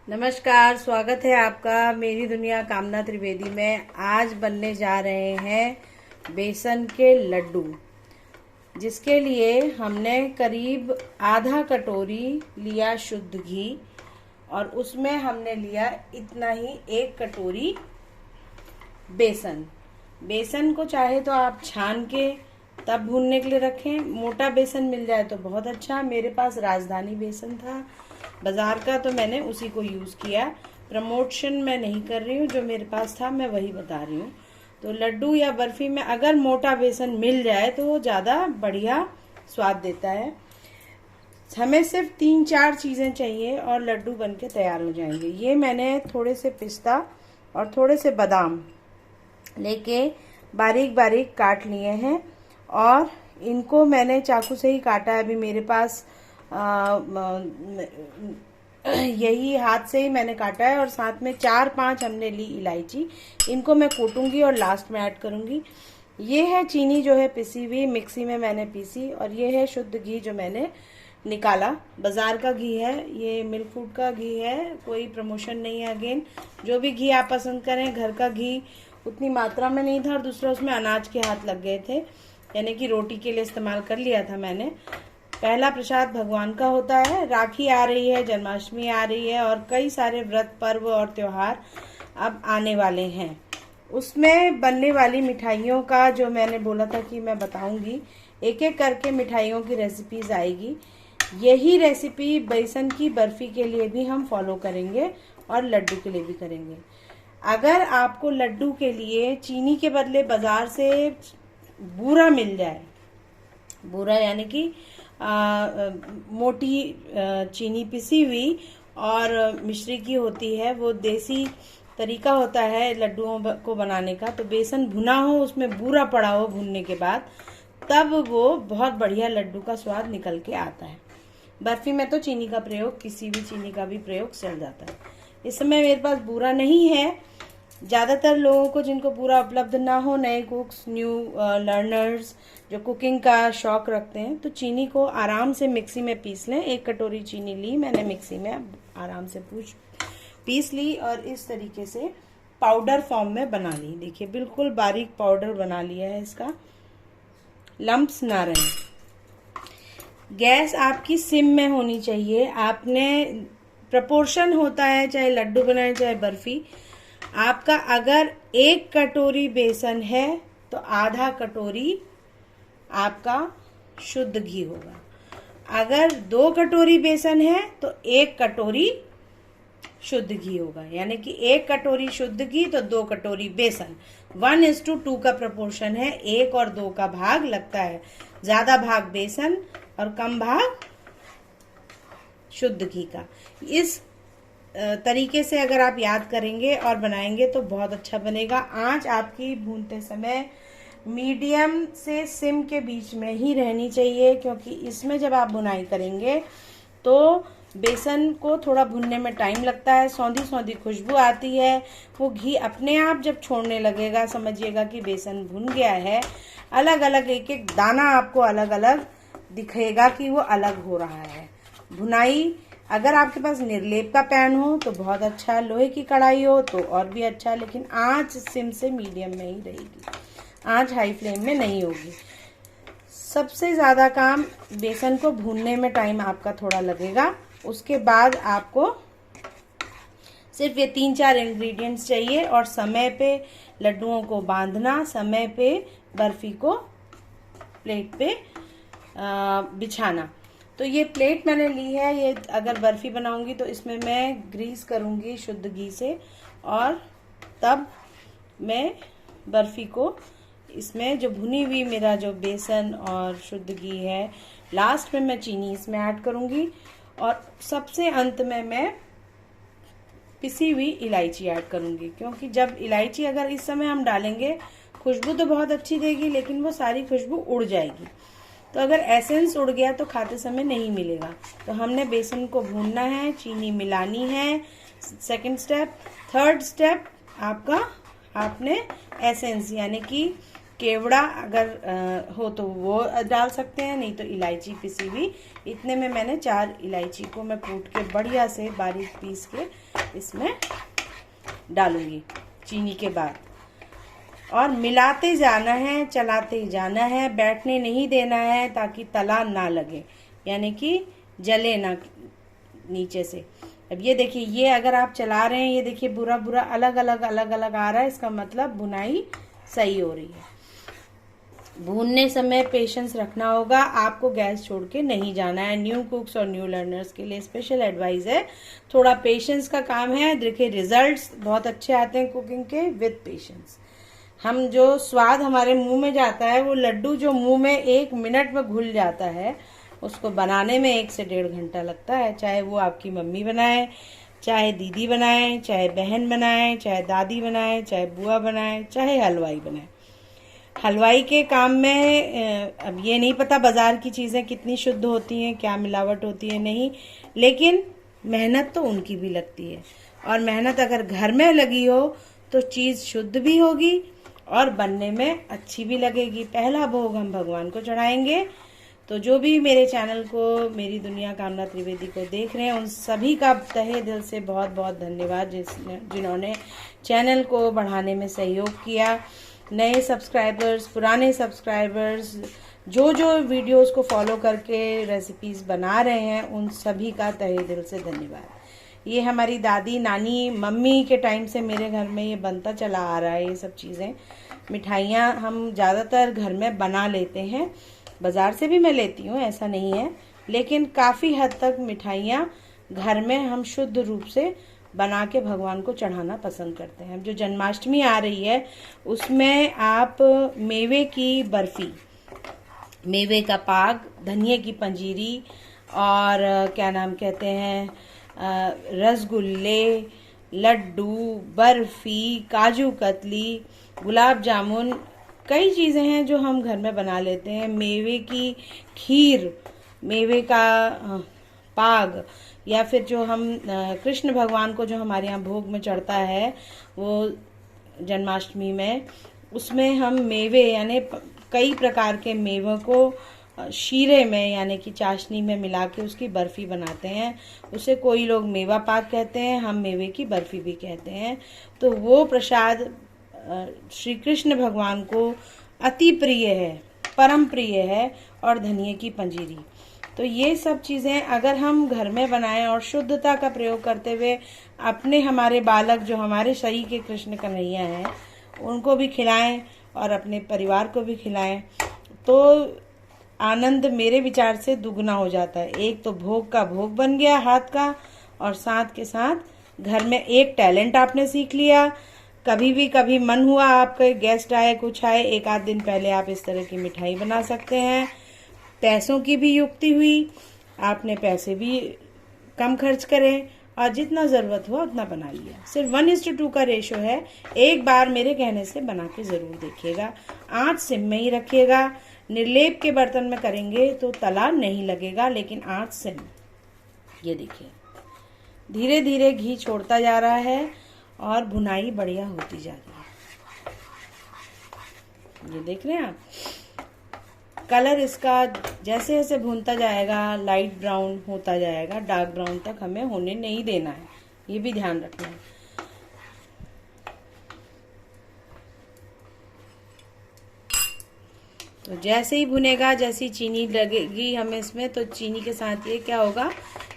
नमस्कार, स्वागत है आपका मेरी दुनिया कामना त्रिवेदी में। आज बनने जा रहे हैं बेसन के लड्डू, जिसके लिए हमने करीब आधा कटोरी लिया शुद्ध घी और उसमें हमने लिया इतना ही 1 कटोरी बेसन। बेसन को चाहे तो आप छान के तब भूनने के लिए रखें, मोटा बेसन मिल जाए तो बहुत अच्छा। मेरे पास राजधानी बेसन था बाजार का, तो मैंने उसी को यूज़ किया। प्रमोशन मैं नहीं कर रही हूँ, जो मेरे पास था मैं वही बता रही हूँ। तो लड्डू या बर्फी में अगर मोटा बेसन मिल जाए तो वो ज़्यादा बढ़िया स्वाद देता है। हमें सिर्फ 3-4 चीज़ें चाहिए और लड्डू बनके तैयार हो जाएंगे। ये मैंने थोड़े से पिस्ता और थोड़े से बादाम लेके बारीक बारीक काट लिए हैं और इनको मैंने चाकू से ही काटा है। अभी मेरे पास यही हाथ से ही मैंने काटा है और साथ में 4-5 हमने ली इलायची। इनको मैं कूटूंगी और लास्ट में ऐड करूंगी। ये है चीनी जो है पिसी हुई, मिक्सी में मैंने पीसी, और ये है शुद्ध घी जो मैंने निकाला। बाजार का घी है, ये मिल्क फूड का घी है, कोई प्रमोशन नहीं है। अगेन जो भी घी आप पसंद करें, घर का घी उतनी मात्रा में नहीं था और दूसरा उसमें अनाज के हाथ लग गए थे, यानी कि रोटी के लिए इस्तेमाल कर लिया था मैंने। पहला प्रसाद भगवान का होता है। राखी आ रही है, जन्माष्टमी आ रही है और कई सारे व्रत, पर्व और त्योहार अब आने वाले हैं। उसमें बनने वाली मिठाइयों का जो मैंने बोला था कि मैं बताऊंगी, एक एक करके मिठाइयों की रेसिपीज आएगी। यही रेसिपी बेसन की बर्फी के लिए भी हम फॉलो करेंगे और लड्डू के लिए भी करेंगे। अगर आपको लड्डू के लिए चीनी के बदले बाजार से बूरा मिल जाए, बूरा यानी कि मोटी चीनी पिसी हुई और मिश्री की होती है, वो देसी तरीका होता है लड्डुओं को बनाने का। तो बेसन भुना हो, उसमें बूरा पड़ा हो भुनने के बाद, तब वो बहुत बढ़िया लड्डू का स्वाद निकल के आता है। बर्फी में तो चीनी का प्रयोग, किसी भी चीनी का भी प्रयोग चल जाता है। इस समय मेरे पास बूरा नहीं है। ज़्यादातर लोगों को जिनको पूरा उपलब्ध ना हो, नए कुक्स, न्यू लर्नर्स जो कुकिंग का शौक रखते हैं, तो चीनी को आराम से मिक्सी में पीस लें। 1 कटोरी चीनी ली मैंने, मिक्सी में आराम से पीस ली और इस तरीके से पाउडर फॉर्म में बना ली। देखिए बिल्कुल बारीक पाउडर बना लिया है, इसका लम्प्स ना रहे। गैस आपकी सिम में होनी चाहिए। आपने प्रपोर्शन होता है, चाहे लड्डू बनाए चाहे बर्फी, आपका अगर 1 कटोरी बेसन है तो आधा कटोरी आपका शुद्ध घी होगा। अगर 2 कटोरी बेसन है तो 1 कटोरी शुद्ध घी होगा, यानी कि 1 कटोरी शुद्ध घी तो 2 कटोरी बेसन। 1:2 का प्रपोर्शन है, 1 और 2 का भाग लगता है। ज्यादा भाग बेसन और कम भाग शुद्ध घी का। इस तरीके से अगर आप याद करेंगे और बनाएंगे तो बहुत अच्छा बनेगा। आंच आपकी भूनते समय मीडियम से सिम के बीच में ही रहनी चाहिए, क्योंकि इसमें जब आप बुनाई करेंगे तो बेसन को थोड़ा भुनने में टाइम लगता है, सौंधी सौंधी खुशबू आती है। वो घी अपने आप जब छोड़ने लगेगा, समझिएगा कि बेसन भुन गया है। अलग अलग एक एक दाना आपको अलग अलग दिखेगा कि वो अलग हो रहा है। भुनाई अगर आपके पास निर्लेप का पैन हो तो बहुत अच्छा, लोहे की कढ़ाई हो तो और भी अच्छा, लेकिन आंच सिम से मीडियम में ही रहेगी, आंच हाई फ्लेम में नहीं होगी। सबसे ज़्यादा काम बेसन को भूनने में टाइम आपका थोड़ा लगेगा। उसके बाद आपको सिर्फ ये 3-4 इंग्रेडिएंट्स चाहिए और समय पे लड्डुओं को बांधना, समय पे बर्फी को प्लेट पे बिछाना। तो ये प्लेट मैंने ली है। ये अगर बर्फी बनाऊंगी तो इसमें मैं ग्रीस करूंगी शुद्ध घी से, और तब मैं बर्फी को इसमें जो भुनी हुई मेरा जो बेसन और शुद्ध घी है, लास्ट में मैं चीनी इसमें ऐड करूंगी और सबसे अंत में मैं पिसी हुई इलायची ऐड करूंगी। क्योंकि जब इलायची अगर इस समय हम डालेंगे, खुशबू तो बहुत अच्छी देगी, लेकिन वो सारी खुशबू उड़ जाएगी। तो अगर एसेंस उड़ गया तो खाते समय नहीं मिलेगा। तो हमने बेसन को भूनना है, चीनी मिलानी है, सेकंड स्टेप। थर्ड स्टेप आपका, आपने एसेंस यानी कि केवड़ा अगर हो तो वो डाल सकते हैं, नहीं तो इलायची पिसी हुई। इतने में मैंने 4 इलायची को मैं कूट के बढ़िया से बारीक पीस के इसमें डालूंगी चीनी के बाद। और मिलाते जाना है, चलाते जाना है, बैठने नहीं देना है ताकि तला ना लगे, यानी कि जले ना नीचे से। अब ये देखिए, ये अगर आप चला रहे हैं, ये देखिए बुरा बुरा अलग अलग आ रहा है, इसका मतलब भुनाई सही हो रही है। भूनने समय पेशेंस रखना होगा, आपको गैस छोड़ के नहीं जाना है। न्यू कुक्स और न्यू लर्नर्स के लिए स्पेशल एडवाइस है, थोड़ा पेशेंस का काम है। देखिए रिजल्ट्स बहुत अच्छे आते हैं कुकिंग के विद पेशेंस। हम जो स्वाद हमारे मुंह में जाता है, वो लड्डू जो मुंह में 1 मिनट में घुल जाता है, उसको बनाने में 1 से 1.5 घंटा लगता है। चाहे वो आपकी मम्मी बनाए, चाहे दीदी बनाए, चाहे बहन बनाए, चाहे दादी बनाए, चाहे बुआ बनाए, चाहे हलवाई बनाए। हलवाई के काम में अब ये नहीं पता बाजार की चीज़ें कितनी शुद्ध होती हैं, क्या मिलावट होती है नहीं, लेकिन मेहनत तो उनकी भी लगती है। और मेहनत अगर घर में लगी हो तो चीज़ शुद्ध भी होगी और बनने में अच्छी भी लगेगी। पहला भोग हम भगवान को चढ़ाएंगे। तो जो भी मेरे चैनल को, मेरी दुनिया कामना त्रिवेदी को देख रहे हैं, उन सभी का तहे दिल से बहुत बहुत धन्यवाद जिन्होंने चैनल को बढ़ाने में सहयोग किया। नए सब्सक्राइबर्स, पुराने सब्सक्राइबर्स, जो जो वीडियोस को फॉलो करके रेसिपीज़ बना रहे हैं, उन सभी का तहे दिल से धन्यवाद। ये हमारी दादी, नानी, मम्मी के टाइम से मेरे घर में ये बनता चला आ रहा है। ये सब चीज़ें, मिठाइयाँ हम ज़्यादातर घर में बना लेते हैं, बाज़ार से भी मैं लेती हूँ, ऐसा नहीं है, लेकिन काफ़ी हद तक मिठाइयाँ घर में हम शुद्ध रूप से बना के भगवान को चढ़ाना पसंद करते हैं। जो जन्माष्टमी आ रही है, उसमें आप मेवे की बर्फी, मेवे का पाक, धनिये की पंजीरी और क्या नाम कहते हैं, रसगुल्ले, लड्डू, बर्फी, काजू कतली, गुलाब जामुन, कई चीज़ें हैं जो हम घर में बना लेते हैं। मेवे की खीर, मेवे का पाग, या फिर जो हम कृष्ण भगवान को जो हमारे यहाँ भोग में चढ़ता है वो जन्माष्टमी में, उसमें हम मेवे यानी कई प्रकार के मेवों को शीरे में यानी कि चाशनी में मिला के उसकी बर्फी बनाते हैं। उसे कोई लोग मेवा पाक कहते हैं, हम मेवे की बर्फी भी कहते हैं। तो वो प्रसाद श्री कृष्ण भगवान को अति प्रिय है, परम प्रिय है, और धनिये की पंजीरी। तो ये सब चीज़ें अगर हम घर में बनाएं और शुद्धता का प्रयोग करते हुए अपने, हमारे बालक जो हमारे शरीर के कृष्ण कन्हैया हैं, उनको भी खिलाएं और अपने परिवार को भी खिलाएं, तो आनंद मेरे विचार से दुगना हो जाता है। एक तो भोग का भोग बन गया हाथ का, और साथ के साथ घर में एक टैलेंट आपने सीख लिया। कभी भी कभी मन हुआ, आपके गेस्ट आए, कुछ आए, 1 आध दिन पहले आप इस तरह की मिठाई बना सकते हैं। पैसों की भी युक्ति हुई, आपने पैसे भी कम खर्च करें और जितना ज़रूरत हुआ उतना बना लिया। सिर्फ 1:2 का रेशो है। एक बार मेरे कहने से बना के ज़रूर देखिएगा। आँच सिम में ही रखिएगा। निर्लेप के बर्तन में करेंगे तो तला नहीं लगेगा, लेकिन आँच सिम। ये देखिए धीरे धीरे घी छोड़ता जा रहा है और भुनाई बढ़िया होती जा रही है। ये देख रहे हैं आप, कलर इसका जैसे जैसे भूनता जाएगा लाइट ब्राउन होता जाएगा, डार्क ब्राउन तक हमें होने नहीं देना है, ये भी ध्यान रखना है। तो जैसे ही भुनेगा, जैसी चीनी लगेगी हमें इसमें, तो चीनी के साथ ये क्या होगा,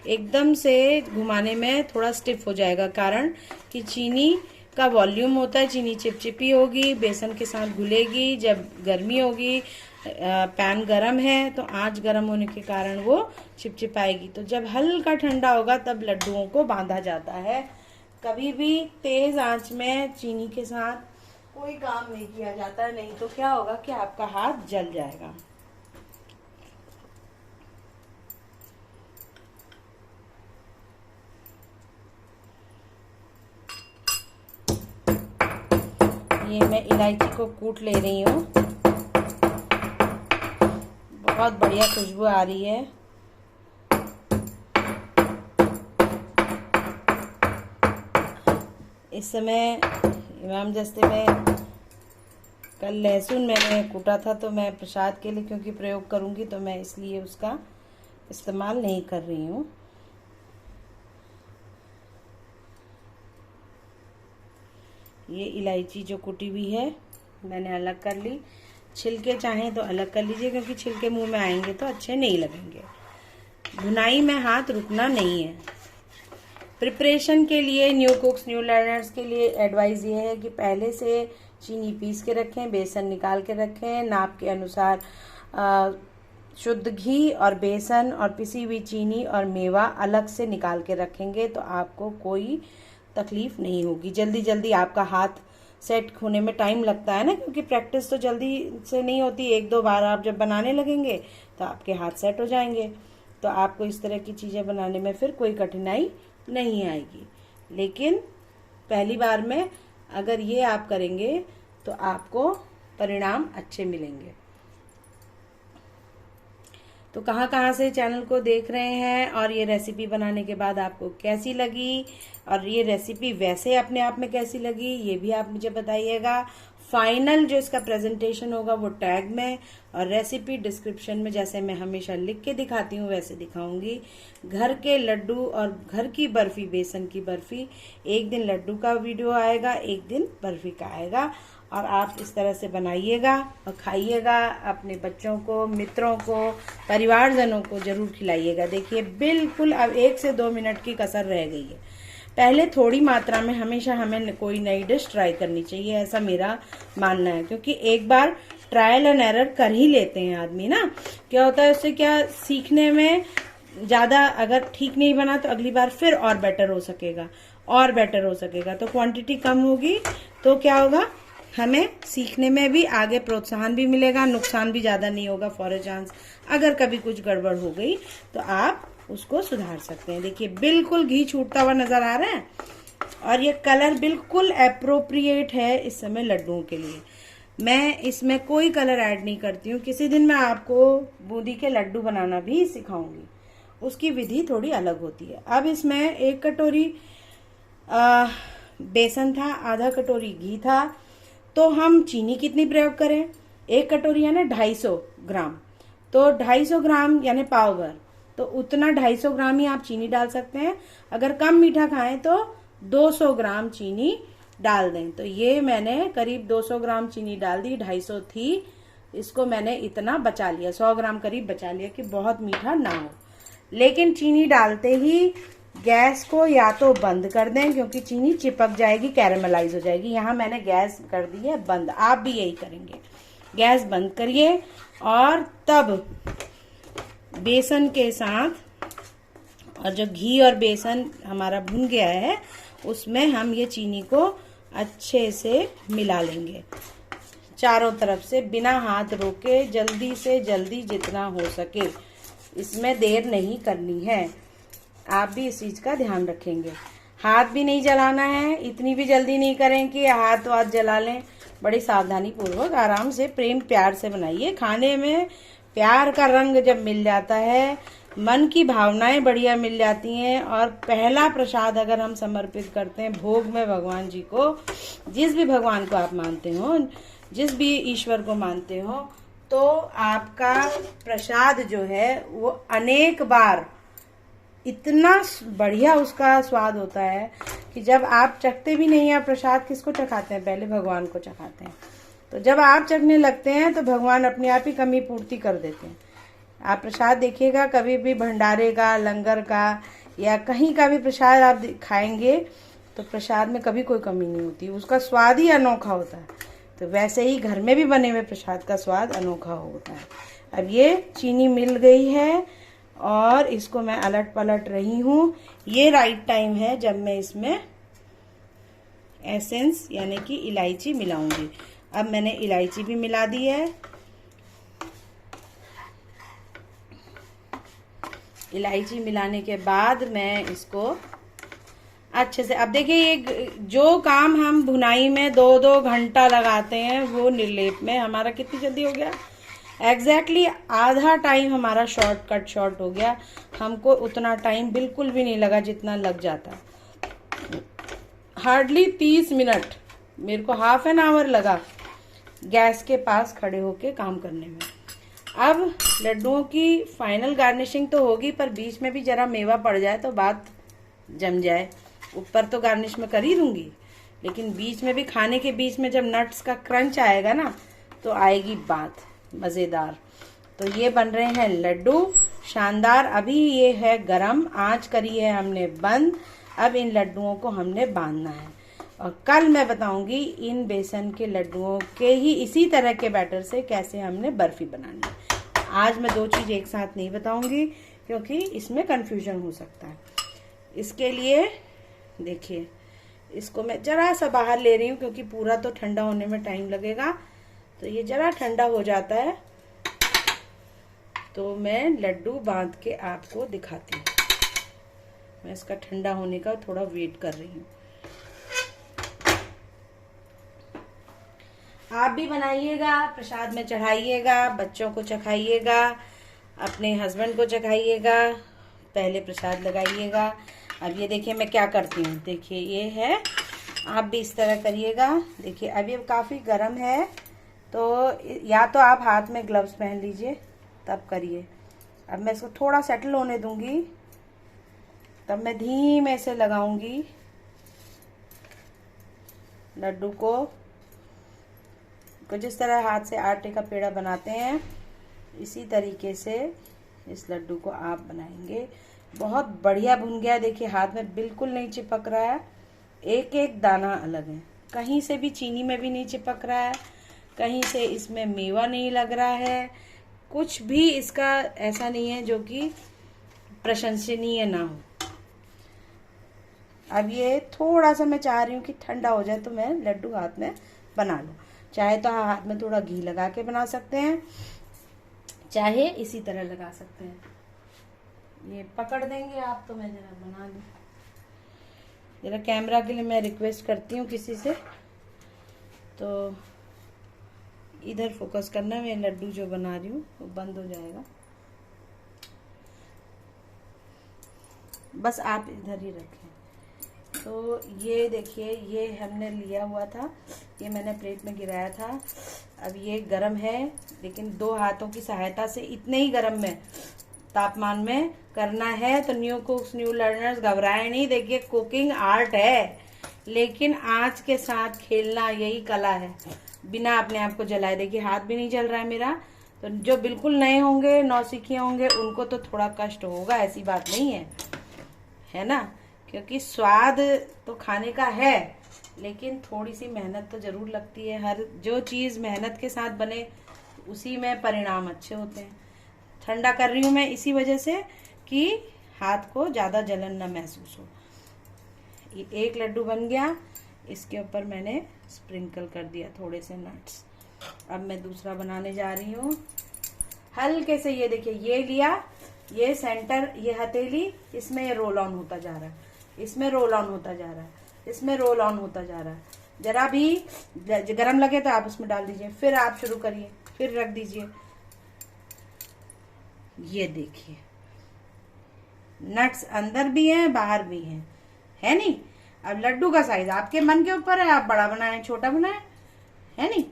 एकदम से घुमाने में थोड़ा स्टिफ हो जाएगा, कारण कि चीनी का वॉल्यूम होता है, चीनी चिपचिपी होगी, बेसन के साथ घुलेगी। जब गर्मी होगी, पैन गरम है तो आंच गरम होने के कारण वो चिपचिपाएगी। तो जब हल्का ठंडा होगा तब लड्डुओं को बांधा जाता है। कभी भी तेज आंच में चीनी के साथ कोई काम नहीं किया जाता, नहीं तो क्या होगा कि आपका हाथ जल जाएगा। ये मैं इलायची को कूट ले रही हूँ, बहुत बढ़िया खुशबू आ रही है। इस समय इमाम जस्ते में कल लहसुन मैंने कूटा था, तो मैं प्रसाद के लिए क्योंकि प्रयोग करूंगी तो मैं इसलिए उसका इस्तेमाल नहीं कर रही हूँ। ये इलायची जो कुटी हुई है मैंने अलग कर ली। छिलके चाहें तो अलग कर लीजिए, क्योंकि छिलके मुंह में आएंगे तो अच्छे नहीं लगेंगे। भुनाई में हाथ रुकना नहीं है। प्रिपरेशन के लिए न्यू कुक्स न्यू लर्नर्स के लिए एडवाइस ये है कि पहले से चीनी पीस के रखें, बेसन निकाल के रखें, नाप के अनुसार शुद्ध घी और बेसन और पिसी हुई चीनी और मेवा अलग से निकाल के रखेंगे तो आपको कोई तकलीफ नहीं होगी। जल्दी जल्दी आपका हाथ सेट होने में टाइम लगता है ना, क्योंकि प्रैक्टिस तो जल्दी से नहीं होती। 1-2 बार आप जब बनाने लगेंगे तो आपके हाथ सेट हो जाएंगे, तो आपको इस तरह की चीज़ें बनाने में फिर कोई कठिनाई नहीं आएगी। लेकिन पहली बार में अगर ये आप करेंगे तो आपको परिणाम अच्छे मिलेंगे। तो कहाँ कहाँ से चैनल को देख रहे हैं और ये रेसिपी बनाने के बाद आपको कैसी लगी, और ये रेसिपी वैसे अपने आप में कैसी लगी, ये भी आप मुझे बताइएगा। फाइनल जो इसका प्रेजेंटेशन होगा वो टैग में और रेसिपी डिस्क्रिप्शन में जैसे मैं हमेशा लिख के दिखाती हूँ वैसे दिखाऊंगी। घर के लड्डू और घर की बर्फी, बेसन की बर्फी, एक दिन लड्डू का वीडियो आएगा, एक दिन बर्फी का आएगा। और आप इस तरह से बनाइएगा और खाइएगा। अपने बच्चों को, मित्रों को, परिवारजनों को जरूर खिलाइएगा। देखिए बिल्कुल अब 1 से 2 मिनट की कसर रह गई है। पहले थोड़ी मात्रा में हमेशा हमें कोई नई डिश ट्राई करनी चाहिए, ऐसा मेरा मानना है। क्योंकि एक बार ट्रायल एंड एरर कर ही लेते हैं आदमी ना, क्या होता है उससे, क्या सीखने में ज़्यादा अगर ठीक नहीं बना तो अगली बार फिर और बेटर हो सकेगा, और बेटर हो सकेगा। तो क्वांटिटी कम होगी तो क्या होगा, हमें सीखने में भी आगे प्रोत्साहन भी मिलेगा, नुकसान भी ज़्यादा नहीं होगा। फॉर ए चांस अगर कभी कुछ गड़बड़ हो गई तो आप उसको सुधार सकते हैं। देखिए बिल्कुल घी छूटता हुआ नजर आ रहा है और ये कलर बिल्कुल एप्रोप्रिएट है इस समय लड्डुओं के लिए। मैं इसमें कोई कलर ऐड नहीं करती हूँ। किसी दिन मैं आपको बूंदी के लड्डू बनाना भी सिखाऊंगी, उसकी विधि थोड़ी अलग होती है। अब इसमें 1 कटोरी बेसन था, आधा कटोरी घी था। तो हम चीनी कितनी प्रयोग करें, 1 कटोरी यानी 250 ग्राम, तो 250 ग्राम यानी पाव भर, तो उतना 250 ग्राम ही आप चीनी डाल सकते हैं। अगर कम मीठा खाएं तो 200 ग्राम चीनी डाल दें। तो ये मैंने करीब 200 ग्राम चीनी डाल दी, 250 थी, इसको मैंने इतना बचा लिया, 100 ग्राम करीब बचा लिया कि बहुत मीठा ना हो। लेकिन चीनी डालते ही गैस को या तो बंद कर दें, क्योंकि चीनी चिपक जाएगी, कैरेमलाइज हो जाएगी। यहाँ मैंने गैस कर दी है बंद, आप भी यही करेंगे। गैस बंद करिए और तब बेसन के साथ, और जो घी और बेसन हमारा भुन गया है उसमें हम ये चीनी को अच्छे से मिला लेंगे चारों तरफ से, बिना हाथ रोके, जल्दी से जल्दी जितना हो सके। इसमें देर नहीं करनी है, आप भी इस चीज का ध्यान रखेंगे। हाथ भी नहीं जलाना है, इतनी भी जल्दी नहीं करें कि हाथ जला लें। बड़ी सावधानी पूर्वक आराम से प्रेम प्यार से बनाइए। खाने में प्यार का रंग जब मिल जाता है, मन की भावनाएं बढ़िया मिल जाती हैं, और पहला प्रसाद अगर हम समर्पित करते हैं भोग में भगवान जी को, जिस भी भगवान को आप मानते हो, जिस भी ईश्वर को मानते हो, तो आपका प्रसाद जो है वो अनेक बार इतना बढ़िया उसका स्वाद होता है कि जब आप चखते भी नहीं हैं प्रसाद, किसको चखाते हैं, पहले भगवान को चखाते हैं। तो जब आप चखने लगते हैं तो भगवान अपने आप ही कमी पूर्ति कर देते हैं। आप प्रसाद देखिएगा, कभी भी भंडारे का, लंगर का या कहीं का भी प्रसाद आप खाएंगे तो प्रसाद में कभी कोई कमी नहीं होती, उसका स्वाद ही अनोखा होता है। तो वैसे ही घर में भी बने हुए प्रसाद का स्वाद अनोखा होता है। अब ये चीनी मिल गई है और इसको मैं अलट पलट रही हूँ। ये राइट टाइम है जब मैं इसमें एसेंस यानी कि इलायची मिलाऊंगी। अब मैंने इलायची भी मिला दी है। इलायची मिलाने के बाद मैं इसको अच्छे से, अब देखिए ये जो काम हम भुनाई में 2-2 घंटा लगाते हैं वो निर्लेप में हमारा कितनी जल्दी हो गया। एग्जैक्टली आधा टाइम हमारा शॉर्ट हो गया। हमको उतना टाइम बिल्कुल भी नहीं लगा जितना लग जाता। हार्डली 30 मिनट, मेरे को हाफ एन आवर लगा गैस के पास खड़े होके काम करने में। अब लड्डुओं की फाइनल गार्निशिंग तो होगी, पर बीच में भी जरा मेवा पड़ जाए तो बात जम जाए। ऊपर तो गार्निश में कर ही दूंगी, लेकिन बीच में भी, खाने के बीच में जब नट्स का क्रंच आएगा ना तो आएगी बात मज़ेदार। तो ये बन रहे हैं लड्डू शानदार। अभी ये है गरम, आंच करी है हमने बंद। अब इन लड्डुओं को हमने बांधना है और कल मैं बताऊंगी इन बेसन के लड्डुओं के ही इसी तरह के बैटर से कैसे हमने बर्फी बनानी है। आज मैं दो चीज़ एक साथ नहीं बताऊंगी क्योंकि इसमें कंफ्यूजन हो सकता है। इसके लिए देखिए, इसको मैं जरा सा बाहर ले रही हूँ क्योंकि पूरा तो ठंडा होने में टाइम लगेगा। तो ये जरा ठंडा हो जाता है तो मैं लड्डू बांध के आपको दिखाती हूँ। मैं इसका ठंडा होने का थोड़ा वेट कर रही हूँ। आप भी बनाइएगा, प्रसाद में चढ़ाइएगा, बच्चों को चखाइएगा, अपने हस्बैंड को चखाइएगा, पहले प्रसाद लगाइएगा। अब ये देखिए मैं क्या करती हूँ, देखिए ये है, आप भी इस तरह करिएगा। देखिए अब ये काफ़ी गर्म है तो या तो आप हाथ में ग्लव्स पहन लीजिए तब करिए। अब मैं इसको थोड़ा सेटल होने दूंगी, तब मैं धीमे से लगाऊंगी लड्डू को जिस तरह हाथ से आटे का पेड़ा बनाते हैं इसी तरीके से इस लड्डू को आप बनाएंगे। बहुत बढ़िया भुन गया, देखिए हाथ में बिल्कुल नहीं चिपक रहा है, एक एक दाना अलग है, कहीं से भी चीनी में भी नहीं चिपक रहा है, कहीं से इसमें मेवा नहीं लग रहा है, कुछ भी इसका ऐसा नहीं है जो कि प्रशंसनीय ना हो। अब ये थोड़ा सा मैं चाह रही हूँ कि ठंडा हो जाए तो मैं लड्डू हाथ में बना लूँ। चाहे तो हाथ में थोड़ा घी लगा के बना सकते हैं, चाहे इसी तरह लगा सकते हैं। ये पकड़ देंगे आप तो मैं जरा बना लूँ। जरा कैमरा के लिए मैं रिक्वेस्ट करती हूँ किसी से, तो इधर फोकस करना, मैं लड्डू जो बना रही हूँ वो बंद हो जाएगा, बस आप इधर ही रखें। तो ये देखिए ये हमने लिया हुआ था, ये मैंने प्लेट में गिराया था। अब ये गरम है लेकिन दो हाथों की सहायता से इतने ही गरम में तापमान में करना है। तो न्यू कुक्स न्यू लर्नर्स घबराए नहीं, देखिए कुकिंग आर्ट है लेकिन आँच के साथ खेलना यही कला है, बिना अपने आप को जलाए। देखिए हाथ भी नहीं जल रहा है मेरा। तो जो बिल्कुल नए होंगे, नौसिखिए होंगे, उनको तो थोड़ा कष्ट होगा, ऐसी बात नहीं है ना, क्योंकि स्वाद तो खाने का है लेकिन थोड़ी सी मेहनत तो जरूर लगती है। हर जो चीज़ मेहनत के साथ बने उसी में परिणाम अच्छे होते हैं। ठंडा कर रही हूँ मैं इसी वजह से कि हाथ को ज़्यादा जलन न महसूस हो। ये एक लड्डू बन गया, इसके ऊपर मैंने स्प्रिंकल कर दिया थोड़े से नट्स। अब मैं दूसरा बनाने जा रही हूँ। हल्के से ये देखिए, ये लिया, ये सेंटर, ये हथेली, इसमें ये रोल ऑन होता जा रहा है, इसमें रोल ऑन होता जा रहा है, इसमें रोल ऑन होता जा रहा है। जरा भी गरम लगे तो आप उसमें डाल दीजिए, फिर आप शुरू करिए, फिर रख दीजिए। ये देखिए नट्स अंदर भी हैं बाहर भी हैं, है नहीं। अब लड्डू का साइज आपके मन के ऊपर है, आप बड़ा बनाएं छोटा बनाएं, है नहीं।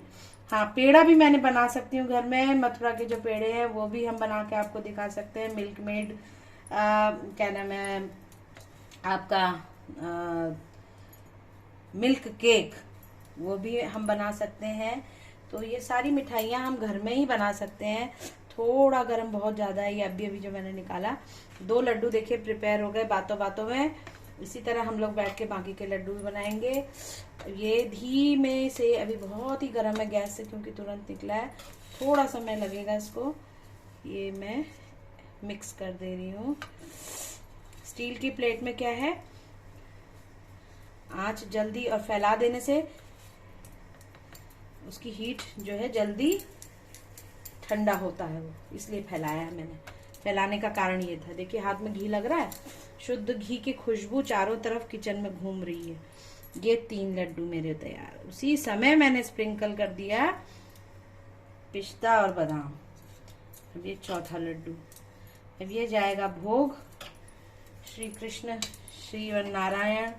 हाँ, पेड़ा भी मैंने बना सकती हूँ घर में, मथुरा के जो पेड़े हैं वो भी हम बना के आपको दिखा सकते हैं। मिल्क मेड क्या नाम है आपका, मिल्क केक, वो भी हम बना सकते हैं। तो ये सारी मिठाइयाँ हम घर में ही बना सकते हैं। थोड़ा गर्म बहुत ज़्यादा है ये अभी अभी जो मैंने निकाला। दो लड्डू देखिए प्रिपेयर हो गए बातों बातों में। इसी तरह हम लोग बैठ के बाकी के लड्डू भी बनाएंगे। ये धीमे से, अभी बहुत ही गर्म है गैस से क्योंकि तुरंत निकला है, थोड़ा समय लगेगा इसको। ये मैं मिक्स कर दे रही हूँ। स्टील की प्लेट में क्या है, आंच जल्दी और फैला देने से उसकी हीट जो है जल्दी ठंडा होता है, वो इसलिए फैलाया है मैंने। फैलाने का कारण ये था, देखिए हाथ में घी लग रहा है, शुद्ध घी की खुशबू चारों तरफ किचन में घूम रही है। ये 3 लड्डू मेरे तैयार। उसी समय मैंने स्प्रिंकल कर दिया पिस्ता और बादाम। अब ये चौथा लड्डू, अब ये जाएगा भोग श्री कृष्ण, श्री नारायण,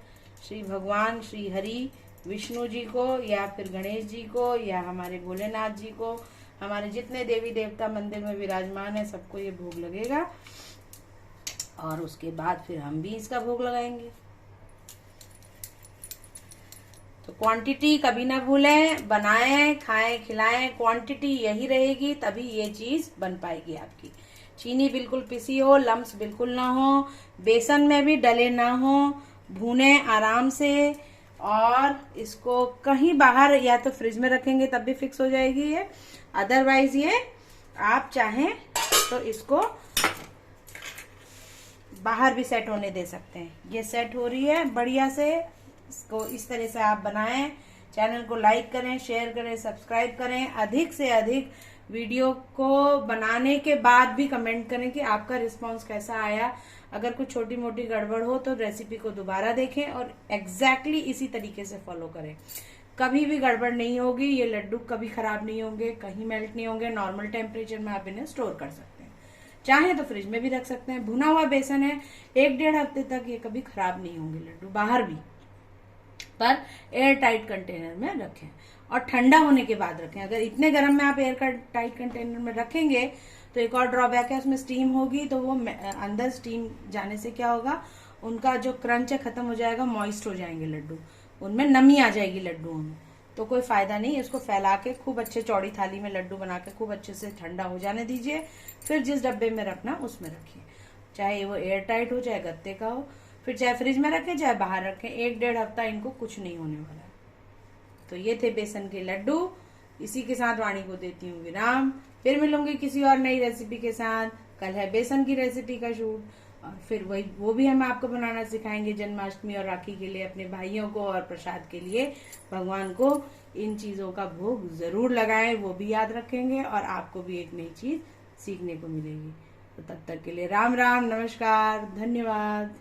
श्री भगवान, श्री हरि, विष्णु जी को, या फिर गणेश जी को, या हमारे भोलेनाथ जी को। हमारे जितने देवी देवता मंदिर में विराजमान है सबको ये भोग लगेगा और उसके बाद फिर हम भी इसका भोग लगाएंगे। तो क्वांटिटी कभी ना भूलें, बनाएं, खाएं, खिलाएं, क्वांटिटी यही रहेगी, तभी ये चीज बन पाएगी आपकी। चीनी बिल्कुल पिसी हो, लम्स बिल्कुल ना हो, बेसन में भी डले ना हो, भूने आराम से। और इसको कहीं बाहर या तो फ्रिज में रखेंगे तब भी फिक्स हो जाएगी ये, अदरवाइज ये आप चाहें तो इसको बाहर भी सेट होने दे सकते हैं। ये सेट हो रही है बढ़िया से। इसको इस तरह से आप बनाएं। चैनल को लाइक करें, शेयर करें, सब्सक्राइब करें। अधिक से अधिक वीडियो को बनाने के बाद भी कमेंट करें कि आपका रिस्पांस कैसा आया। अगर कुछ छोटी मोटी गड़बड़ हो तो रेसिपी को दोबारा देखें और एग्जैक्टली इसी तरीके से फॉलो करें। कभी भी गड़बड़ नहीं होगी। ये लड्डू कभी खराब नहीं होंगे, कहीं मेल्ट नहीं होंगे। नॉर्मल टेम्परेचर में आप इन्हें स्टोर कर सकते हैं, चाहे तो फ्रिज में भी रख सकते हैं। भुना हुआ बेसन है, 1-1.5 हफ्ते तक ये कभी खराब नहीं होंगे लड्डू, बाहर भी। पर एयर टाइट कंटेनर में रखें और ठंडा होने के बाद रखें। अगर इतने गर्म में आप एयर टाइट कंटेनर में रखेंगे तो एक और ड्रॉबैक है, उसमें स्टीम होगी तो वो अंदर स्टीम जाने से क्या होगा, उनका जो क्रंच है खत्म हो जाएगा, मॉइस्ट हो जाएंगे लड्डू, उनमें नमी आ जाएगी लड्डुओं में, तो कोई फायदा नहीं। इसको फैला के खूब अच्छे चौड़ी थाली में लड्डू बना के खूब अच्छे से ठंडा हो जाने दीजिए। फिर जिस डब्बे में रखना उसमें रखिए, चाहे वो एयर टाइट हो चाहे गत्ते का हो। फिर चाहे फ्रिज में रखें चाहे बाहर रखें, 1-1.5 हफ्ता इनको कुछ नहीं होने वाला है। तो ये थे बेसन के लड्डू। इसी के साथ वाणी को देती हूँ विराम। फिर मिलूंगी किसी और नई रेसिपी के साथ। कल है बेसन की रेसिपी का शूट और फिर वो भी हम आपको बनाना सिखाएंगे जन्माष्टमी और राखी के लिए, अपने भाइयों को और प्रसाद के लिए भगवान को इन चीजों का भोग जरूर लगाएं, वो भी याद रखेंगे और आपको भी एक नई चीज सीखने को मिलेगी। तो तब तक के लिए राम राम, नमस्कार, धन्यवाद।